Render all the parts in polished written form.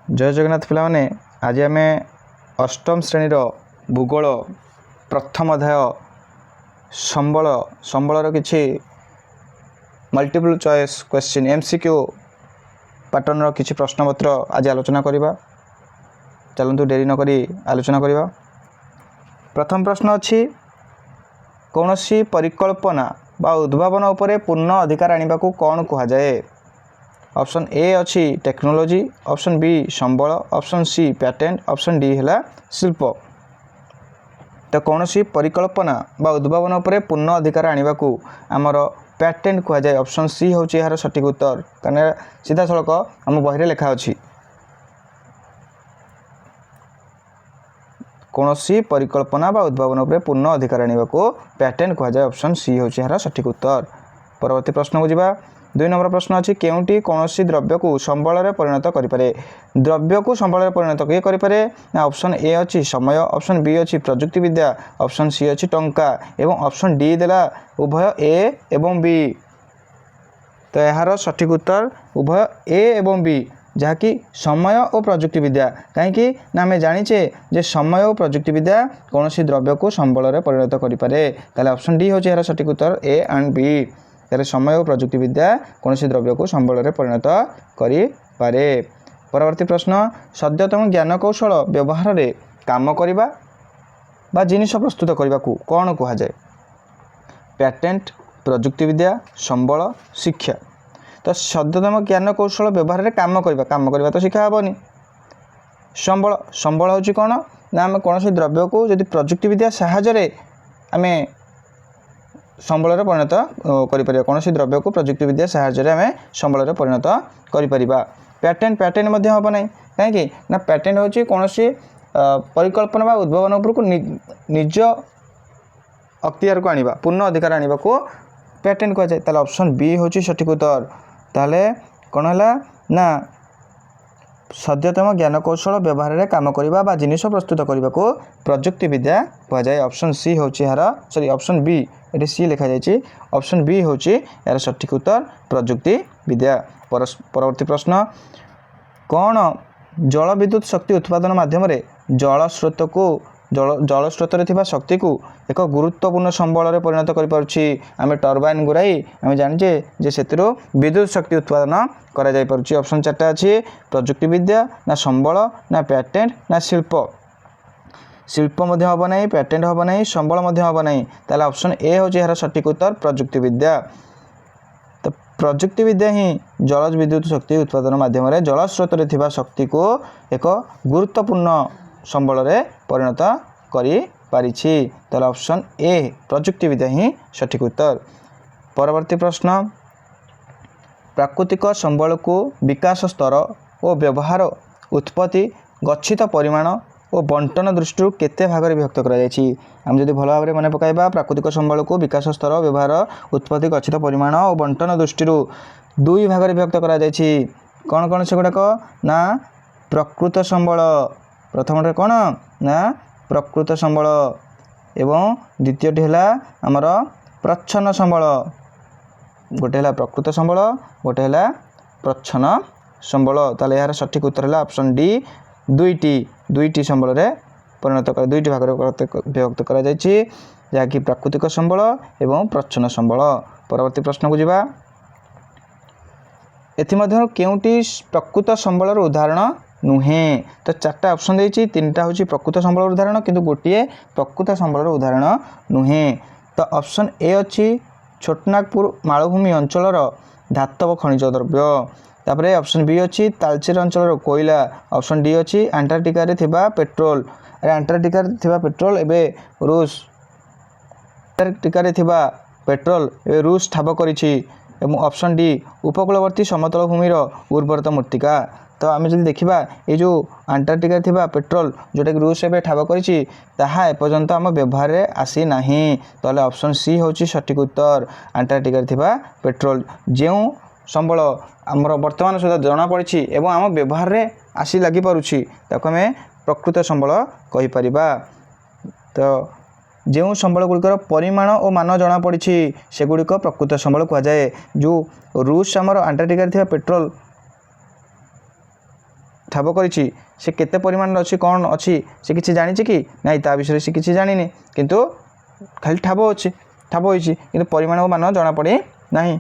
जय जगन्नाथ पिलाने आज आम अष्टम श्रेणी भूगोल प्रथम अध्याय संबल संबलर किछि multiple choice question MCQ pattern किछि प्रश्नपत्र आज आलोचना करिबा। चलंतु डेरी न करी आलोचना करिबा। प्रथम प्रश्न अछि कौनसी परिकल्पना बा उद्भावन उपरे पूर्ण अधिकार आनिबाकू कौन कहा जाए। ऑप्शन ए अच्छी टेक्नोलोजी, ऑप्शन बी संबल, option C patent, option D है शिल्प। तो कौन सी परिकल्पना बा उद्भावन उपरे पूर्ण अधिकार आनिबाकू आमर पैटेंट कहा जाए। ऑप्शन सी हूँ यार सठिक उत्तर कारण सीधा सड़क आम बही लेखा अच्छी कौन सी परिकल्पना बा उद्भावन उपरे पूर्ण अधिकार आनिबाकू पैटेंट कहा जाए। ऑप्शन सी हूँ यार सठिक उत्तर। परवर्ती प्रश्न को जीवा। 2 नंबर प्रश्न अच्छी केउटी कौनसी द्रव्य को संबल में परिणत करें। द्रव्य को संबल में परिणत किए करें ना। ऑप्शन ए अच्छी समय, ऑप्शन बी अच्छी प्रजुक्ति विद्या, ऑप्शन सी अच्छी टंका एवं ऑप्शन डी देला उभय ए एवं बी। तो यार सठिक उत्तर उभय ए एवं बी जहाँकि समय और प्रजुक्ति विद्या। कहीं आम जाचे जे समय और प्रजुक्ति विद्या कौन द्रव्य को संबल में परिणत करें। ऑप्शन डी हूँ यार सठिक उत्तर ए एंड बी। तेरे समय और प्रजुक्ति विद्या कौन द्रव्य को संबल में परिणत करें। परवर्ती प्रश्न सद्यतम ज्ञान कौशल व्यवहार रे काम करबा बा जिनिस प्रस्तुत करने को कौन कहा जाए। पैटेंट, प्रजुक्ति विद्या, संबल, शिक्षा। तो सद्यतम ज्ञान कौशल व्यवहार रे काम करबा तो शिक्षा हेनी। संबल संबल हूँ कौन ना आम कौन द्रव्य को जदि प्रजुक्ति विद्या साहाय्य आम संबल में परिणत करें। कौन द्रव्य को प्रजुक्ति विद्या साहाय्य आम संबल में परिणत करें। पैटेंट पैटेंट हम ना कहीं ना पैटेंट हूँ कौन परिकल्पना बा उद्भावन उपरको निज अख्तियार को आनिबा पूर्ण अधिकार आनिबा को पैटेंट कहा जाए। ताले ऑप्शन बी हूँ सठिक उत्तर। ताले कौन है ना सद्यतम ज्ञान कौशल व्यवहार में काम करबा बा जिनिस प्रस्तुत करने को प्रजुक्ति विद्या कहा जाए। ऑप्शन सी हूँ यार सॉरी ऑप्शन बी ये सी लिखा जाए। ऑप्शन बी हूँ यार सठिक उत्तर प्रजुक्ति विद्या। परवर्ती प्रश्न कौन जल विद्युत शक्ति उत्पादन माध्यम जल स्रोत को जल स्रोत रे शक्ति को एक गुरुत्वपूर्ण संबल में परिणत कर टर्बाइन गुराई आम जाने जे से विद्युत शक्ति उत्पादन करा जाय पारुछि। ऑप्शन 4टा अच्छी प्रजुक्ति विद्या ना संबल ना पैटेंट ना शिल्प। शिल्प हम ना पैटेंट हम ना संबल हम ना। ताले ऑप्शन ए हूँ यार सठिक उत्तर प्रजुक्ति विद्या। तो प्रजुक्ति विद्या ही जल विद्युत शक्ति उत्पादन माध्यम जल स्रोत रे शक्ति को एक गुरुत्वपूर्ण संबल में परिणत कर। ऑप्शन ए प्रजुक्ति विद्या ही सठिक उत्तर। परवर्ती प्रश्न प्राकृतिक संबल को विकास स्तर और व्यवहार उत्पत्ति गच्छित परिमाण और बंटन दृष्टि केते भाग में विभक्त करें। जब भल भाव में मन पकाइबा प्राकृतिक संबल को विकास स्तर व्यवहार उत्पत्ति गच्छित परिमाण और बंटन दृष्टि 2 भाग में विभक्त करा कौन कौन से गुड़ाक ना प्रकृत संबल प्रथम कौन ना प्रकृत संबल एवं द्वितीयटी है आमर प्रच्छन्न संबल। गोटे है प्रकृत संबल गोटे है प्रच्छन्न संबल। ताले यार सठिक उत्तर है ऑप्शन डी दुईटी संबल में परिणत कर 2टी भाग विभक्त करा जहाँकि प्राकृतिक संबल एवं प्रच्छन्न संबल। परवर्ती प्रश्न को जीवा। एथिमध्यरु केउटी प्रकृत संबलर उदाहरण नुहे। तो 4टा ऑप्शन देछि 3टा हूँ प्रकृत संबलर उदाहरण किंतु गोटे प्रकृत संबलर उदाहरण नुहे। तो ऑप्शन ए अच्छी छोटनागपुर मालभूमि अंचलर धातव खनिज द्रव्य। तापरे ऑप्शन बी अच्छी तालचेर अंचल कोयला। ऑप्शन डी अच्छी अंटार्कटिका रे थिबा पेट्रोल। अरे अंटार्कटिका रे थिबा पेट्रोल एबे रूस अंटार्कटिका रे थिबा पेट्रोल एबे रूस ठाब करिछि। एवं ऑप्शन डी उपकूलवर्ती समतल भूमिर उर्वरता मृत्तिका। तो आम जब देखा ये जो अंटार्कटिका थिबा पेट्रोल जोटा कि रूस एवं ठाब करिछि ताहा एपर्यंत आम व्यवहार में आसी नाही। तो ऑप्शन सी हूँ सठिक उत्तर अंटार्कटिका थिबा पेट्रोल जो संबल आमर वर्तमान सुधा जना पड़ी एवं आम व्यवहार में आसी लगी पारुछि ताको आम प्रकृत संबल कहीपर। तो जो संबल गुड़िकर परिमाण और मान जना पड़ी से गुड़िक प्रकृत संबल कहा जाए। जो रूस आमर अंटार्कटिका थिबा पेट्रोल ଠାବ କରିଛି ସେ କେତେ ପରିମାଣରେ ଅଛି କ'ଣ ଅଛି ସେ କିଛି ଜାଣିଛି କି ନାଇଁ ତା ବିଷୟରେ ସେ କିଛି ଜାଣିନି କିନ୍ତୁ ଖାଲି ଠାବ ହୋଇଛି କିନ୍ତୁ ପରିମାଣ ଓ ମାନ ଜଣାପଡ଼ି ନାହିଁ।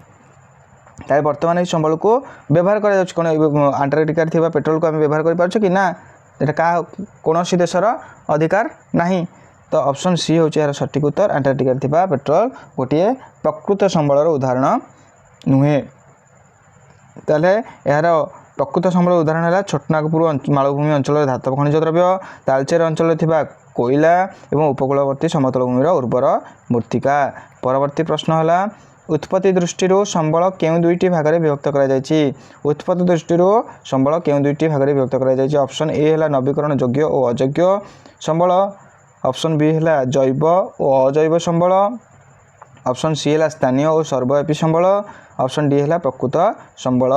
ତାହେଲେ ବର୍ତ୍ତମାନ এই ସମ୍ବଳକୁ ବ୍ୟବହାର କରାଯାଉଛି କ'ଣ ଆଣ୍ଟାର୍କଟିକାରେ ଥିବା ପେଟ୍ରୋଲକୁ ଆମେ ବ୍ୟବହାର କରିପାରୁଛୁ କି ନା এটা କୌଣସି ଦେଶର ଅଧିକାର ନାହିଁ। ତ ଅପସନ୍ ସି ହେଉଛି ଏହାର ସଠିକ୍ ଉତ୍ତର। ଆଣ୍ଟାର୍କଟିକାରେ ଥିବା ପେଟ୍ରୋଲ ଗୋଟିଏ ପ୍ରକୃତ ସମ୍ବଳର ଉଦାହରଣ ନୁହେଁ। ତାହେଲେ ଏହାର ପ୍ରକୃତ ସମ୍ବଳ ଉଦାହରଣ ହେଲା ଛୋଟନାଗପୁର ମାଳଭୂମି ଅଞ୍ଚଳର ଧାତବ ଖଣିଜ ଦ୍ରବ୍ୟ, ତାଳଚେର ଅଞ୍ଚଳରେ ଥିବା କୋଇଲା ଏବଂ ଉପକୂଳବର୍ତ୍ତୀ ସମତଳ ଭୂମିର ଉର୍ବର ମୃତ୍ତିକା। ପରବର୍ତ୍ତୀ ପ୍ରଶ୍ନ ହେଲା उत्पत्ति दृष्टि संबल केउं दुईटी भाग में विभक्त कराଯାଇଛି। उत्पत्ति दृष्टि संबल केउं दुईटी भाग में विभक्त कराଯାଇଛି। ऑप्शन ए है नवीकरण योग्य और अयोग्य संबल, ऑप्शन बी है जैव और अजैव संबल, ऑप्शन सी है स्थानीय और सर्वव्यापी संबल, ऑप्शन डी है प्रकृत संबल।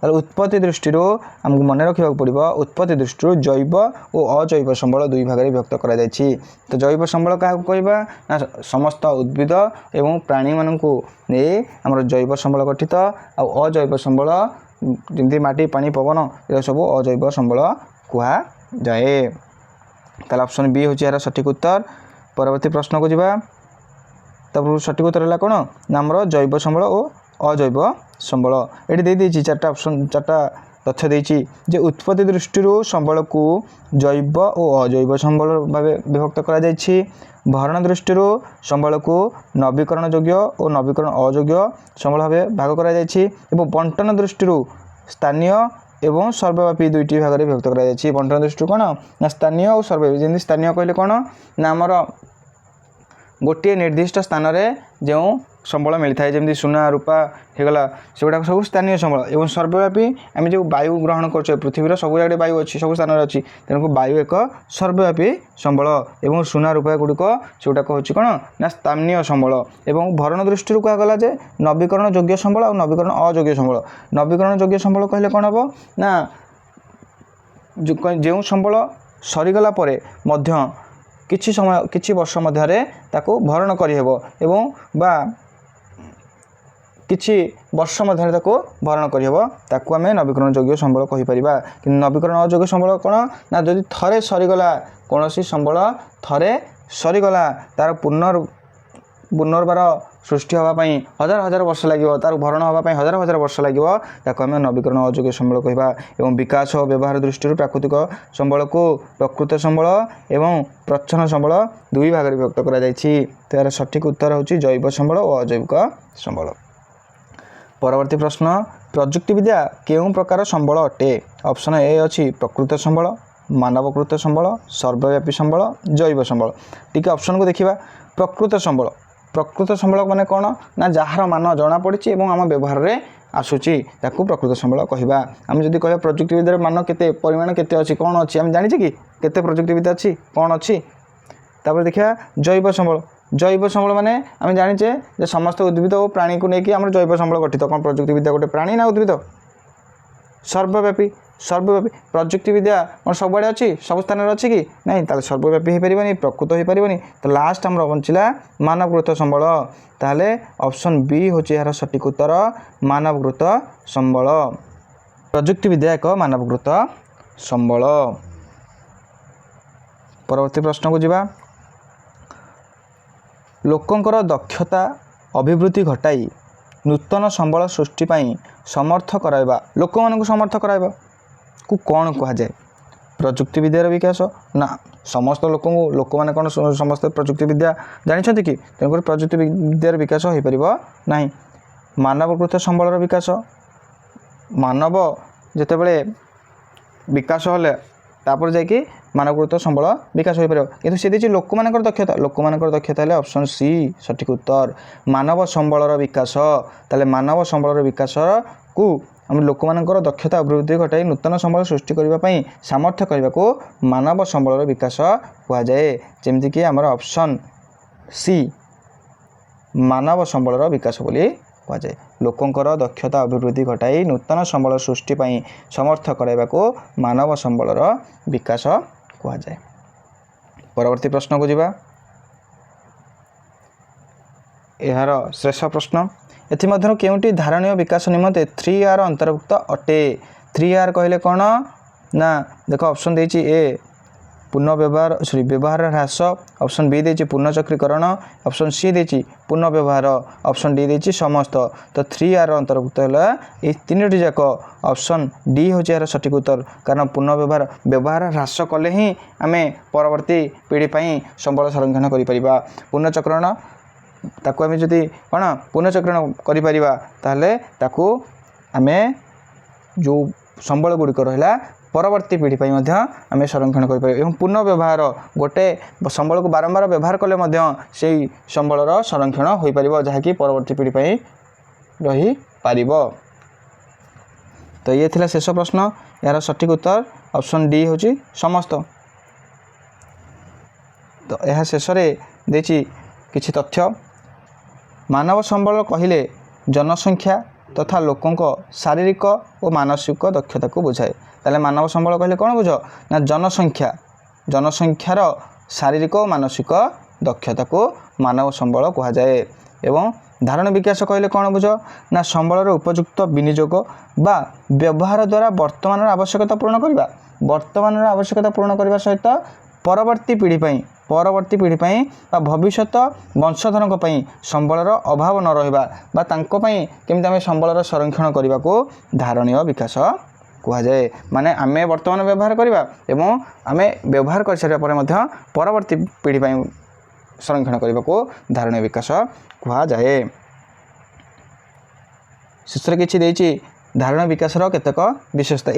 उत्पत्ति दृष्टि आमको मन रखा पड़ो उत्पत्ति दृष्टि जैव और अजैव संबल दुई भाग में विभक्त कराଯାଇଛି। तो जैव संबल क्या कहवा ना समस्त उद्भिद एवं प्राणी मानक आम जैव संबल गठित और अजैव संबल जमी माटी पानी पवन ये सब अजैव संबल कहुए। ताल ऑप्शन बी हूँ यार सठिक उत्तर। परवर्ती प्रश्न को जावा तब सठिक उत्तर है कौन ना आमर जैव संबल और अजैव संबल। ये दे देती चार्टा ऑप्शन चार्टा तथ्य देती जे उत्पत्ति दृष्टि संबल को जैव और अजैव संबल भाव विभक्त कराଯାଇଛି। भरण दृष्टि संबल को नवीकरण योग्य और नवीकरण अयोग्य संबल भाव भाग कराଯାଇଛି। एवं बंटन दृष्टि स्थानीय एवं सर्वव्यापी दुईटी भाग में विभक्त कराଯାଇଛି। बंटन दृष्टि कौन ना स्थानीय और सर्वव्यापी जमी स्थानीय कहले कौन ना आमर गोटे निर्दिष्ट स्थान में जो संबल मिलता है जमी सुना रूपा होगला से गुड़ाक सब स्थानीय संबल। एवं सर्वव्यापी आम जो वायु ग्रहण कर पृथ्वीर सब जगह वायु अच्छी सब स्थान अच्छी तेणुक वायु एक सर्वव्यापी संबल एवं सुना रूपा गुड़िक से गुड़ाक हूँ कौन ना स्थानीय संबल। एवं भरण दृष्टि कहगला जे नवीकरण योग्य संबल और नवीकरण अयोग्य संबल। नवीकरण योग्य संबल कहले कौन हम ना जो संबल सरीगला किछि समय किछि वर्ष मध्य ताको भरण करिहेबो एवं बा किछि वर्ष मध्य ताको भरण करिहेबो ताको आमे नवीकरण योग्य संबल कहि परिबा। कि नवीकरण अयोग्य संबल कोन ना जदि थरे सरीगला कोनोसी संबल थरे सरीगला तार पुनर्बार सृष्टि होगापाई हजार हजार वर्ष लगे तार भरण होगापाई हजार हजार वर्ष लगे ताको आमे नवीकरण अयोग्य संबल कहवा। एवं विकास और व्यवहार दृष्टि प्राकृतिक संबल को प्रकृत संबल एवं प्रच्छन्न संबल दुई भाग में विभक्त कराଯାଇଛି। तो यार सठिक उत्तर होची जैव संबल और अजैविक संबल। परवर्ती प्रश्न प्रजुक्तिविद्या केउं प्रकार संबल अटे। ऑप्शन ए अच्छी प्रकृत संबल, मानवकृत संबल, सर्वव्यापी संबल, जैव संबल। टिके ऑप्शन को देखिबा। प्रकृत संबल प्रकृत संबल माने कौन ना जार मान जना पड़ी आम व्यवहार में आसूची ताकू प्रकृत संबल कहवा। आम जदि कह प्रजुक्तिविद्या मान केते परिमाण केते अच्छी कौन अच्छी आम जानी कि केते प्रजुक्तिविद्या अच्छी कौन अच्छी। तापर देखिए जैव संबल। जैव संबल माने आम जानीचे जे समस्त उद्भिद और प्राणी को लेकिन आम जैव संबल गठित। कौन प्रजुक्तिविद्या गोटे प्राणी ना उद्भिद। सर्वव्यापी सर्वव्यापी प्रजुक्तिविद्या कौन सब आड़े अच्छी सब स्थान अच्छी कि नहीं ताले सर्वव्यापी हो पारिबनी प्रकृत हो पारिबनी। तो लास्ट आमर बंचिला मानवकृत संबल। ताहले ऑप्शन बी होची यार सठिक उत्तर मानवकृत संबल। प्रजुक्तिविद्या एक मानवकृत संबल। परवर्ती प्रश्न को जिबा। लोकंकर दक्षता अभिवृद्धि घटाई नूतन संबल सृष्टि पाई समर्थ कराइबा लोक मानक समर्थ कराइबा को कौन कह जाए। प्रजुक्तिविद्यार विकास ना समस्त लोक मैंने कौन समस्त प्रजुक्तिविद्या जानते कि तेणुक प्रजुक्तिविद्यार विकास हो पार ना। मानवकृत संबलर विकास मानव जितेबले विकास हेले तापर जाकि मानवकृत संबल विकास हो पार कि सी देखिए लोक मान दक्षता लोक मान दक्षता है ऑप्शन सी सठिक उत्तर मानव संबलर विकास। ताले मानव संबलर विकास को आम लोक मानकर दक्षता अभिवृद्धि घटाई नूतन संबल सृष्टि करने सामर्थ्य करने को मानव संबलर विकास कहुए। जमीक आमर ऑप्शन सी मानव संबलर विकास बोली कहुए। लोकंकर दक्षता अभिवृद्धि घटाई नूतन संबल सृष्टि पाई समर्थ करने को मानव संबलर विकास कहुए। परवर्ती प्रश्न को जिबा। यार शेष प्रश्न एथिमध्यरु केउंटी धारणीय विकास निमंते 3R अंतर्भुक्त अटे। 3R कहले कौन ना देख ऑप्शन देछि ए पुनः व्यवहार ह्रास, ऑप्शन बी देछि पुनः चक्रीकरण, ऑप्शन सी देछि पुनः व्यवहार, ऑप्शन डी देछि समस्त। तो 3 आर अंतर्भुक्त है ये तीनोटी जाक ऑप्शन डी हूँ यार सठिक उत्तर। कारण पुनः व्यवहार ह्रास कले ही आम परवर्ती पीढ़ी संबल संरक्षण कर पुनःचक्रण ताकू आम जदि कौन पुनःचक्रण करें ताकू आम जो संबल गुड़िक रहा परवर्ती पीढ़ी आम संरक्षण करें। पुनः व्यवहार गोटे संबल को बारंबार व्यवहार कले से संबलर संरक्षण हो पार जहाँकि परवर्ती पीढ़ी रही पार। तो ये थिला शेष प्रश्न, यार सठिक उत्तर ऑप्शन डी हूँ समस्त। तो यह शेष देछि किछि तथ्य। मानव संबल कहिले जनसंख्या तथा लोकों शारीरिक और मानसिक दक्षता को बुझाए। ताले मानव संबल कहले कौन बुझ ना जनसंख्यार शारीरिक और मानसिक दक्षता को मानव संबल कहा जाए। एवं धारण विकास कहले कौन बुझ ना संबलर उपयुक्त विनियोग बा व्यवहार द्वारा वर्तमान आवश्यकता पूर्ण करवा, वर्तमान आवश्यकता पूर्ण करने सहित परवर्ती पीढ़ी भविष्य वंशधर संबलर अभाव न रहा केमिति आम संबलर संरक्षण करने को धारणीय विकास कह जाए। माने आमे वर्तमान व्यवहार करवा एवं आमे व्यवहार कर सारा परवर्ती पीढ़ी संरक्षण करने को धारणीय विकास कह जाए। शेष किछि देछि धारण विकास केतक विशेषता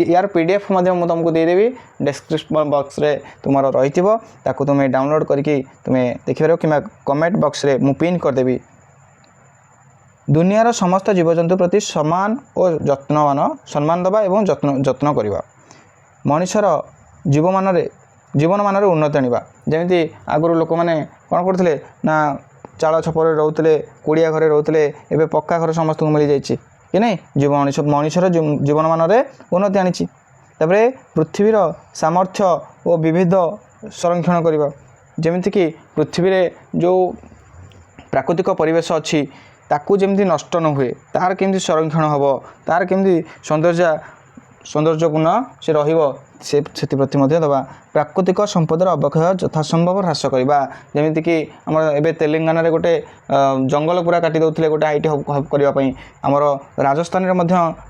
यार पीडीएफ तुमको देदेवी डिस्क्रिप्शन बॉक्स रे तुम रही तुम्हें डाउनलोड करके तुम्हें देखिपार कि कमेंट बॉक्स रे मु पिन करदेवी। दुनियार समस्त जीवजंतु प्रति समान और जत्नवान सम्मान दबा एवं जत्न करवा, मनुष्यर जीवन मान उन्नति आणवा। जमी आगुरी लोक मैंने कौन करते ना चाल छपर रोते कुड़िया घरे रोते एवं पक्का घर समस्त को मिल जाए कि नहीं मनुष्यर जीवन मान उन्नति आनी। तापर पृथ्वीर सामर्थ्य और विविध संरक्षण करवा, जमीक पृथ्वी रे जो प्राकृतिक परिवेश अच्छी ताकू जमी नष्ट न हुए तार केमती संरक्षण हम तार केमती सौंदर्यपूर्ण से रही दबा। प्राकृतिक संपदर अवक्षय यथासंभव ह्रास करवा, जमीक आम ए तेलंगाना रे गोटे जंगल पूरा काटी दौले गोटे आईटी हब करने आमर राजस्थान में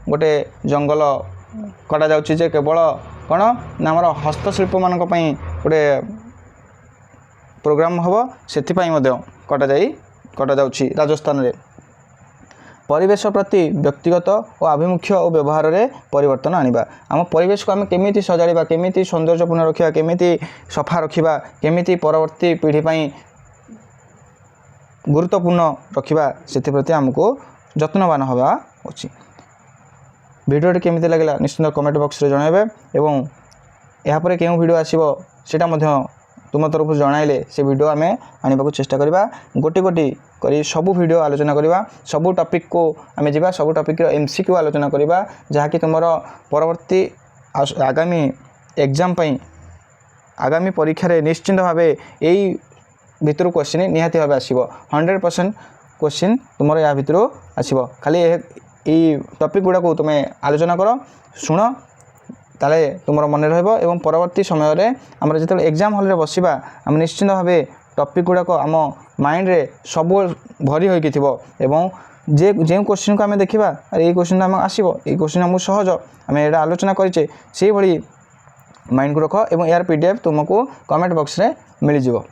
गोटे जंगल कटा जाउछि केवल कौन ना आमर हस्तशिल्प मान गोटे प्रोग्राम हम से कटा जाउछि राजस्थान रे। परिवेश प्रति व्यक्तिगत और आभिमुख्य और व्यवहार रे परिवर्तन आनिबा। आम परिवेश को आम केमिति सजाड़िबा, केमिति सौंदर्यपूर्ण रखिबा, केमिति सफा रखिबा, केमिति परवर्ती पीढ़ी पई गुरुत्वपूर्ण रखिबा से प्रति आमको जत्नवान हवा उचित। भिडियोटी केमिति लागला निश्चित कमेंट बॉक्स रे जणाइबे एवं या परे केउ वीडियो आसीबो सेटा मध्य तुम तरफ जणाइले से वीडियो आमे आनिबाकू चेष्टा करिबा। गोटी गोटी करी सबु वीडियो आलोचना करिबा, सबु टॉपिक को आमे जिबा, सबु टॉपिक रो एमसीक्यू आलोचना करिबा जहाँकि तुमर परवर्ती आगामी एग्जाम पई आगामी परीक्षा रे निश्चित भावे एई भितर क्वेश्चन निहाती भावे आसीबो। 100% क्वेश्चन तुमर या भितर आसीबो। खाली एई टॉपिक गुडा को तुमे आलोचना करो, सुनो, ताले तुमर मन रहइबो एवं परवर्ती समय रे हमर जेतल एग्जाम हॉल रे बसिबा हम निश्चित भावे टॉपिक गुड़ाक आम माइंड रे सब भरी होइकि थिबो एवं जे क्वेश्चन को आम देखा ये क्वेश्चन आम आसो ये क्वेश्चन आमको सहज आम ये आलोचना करें से भाई माइंड को रख एवं यार पीडीएफ तुमको कमेंट बॉक्स रे मिल जिवो।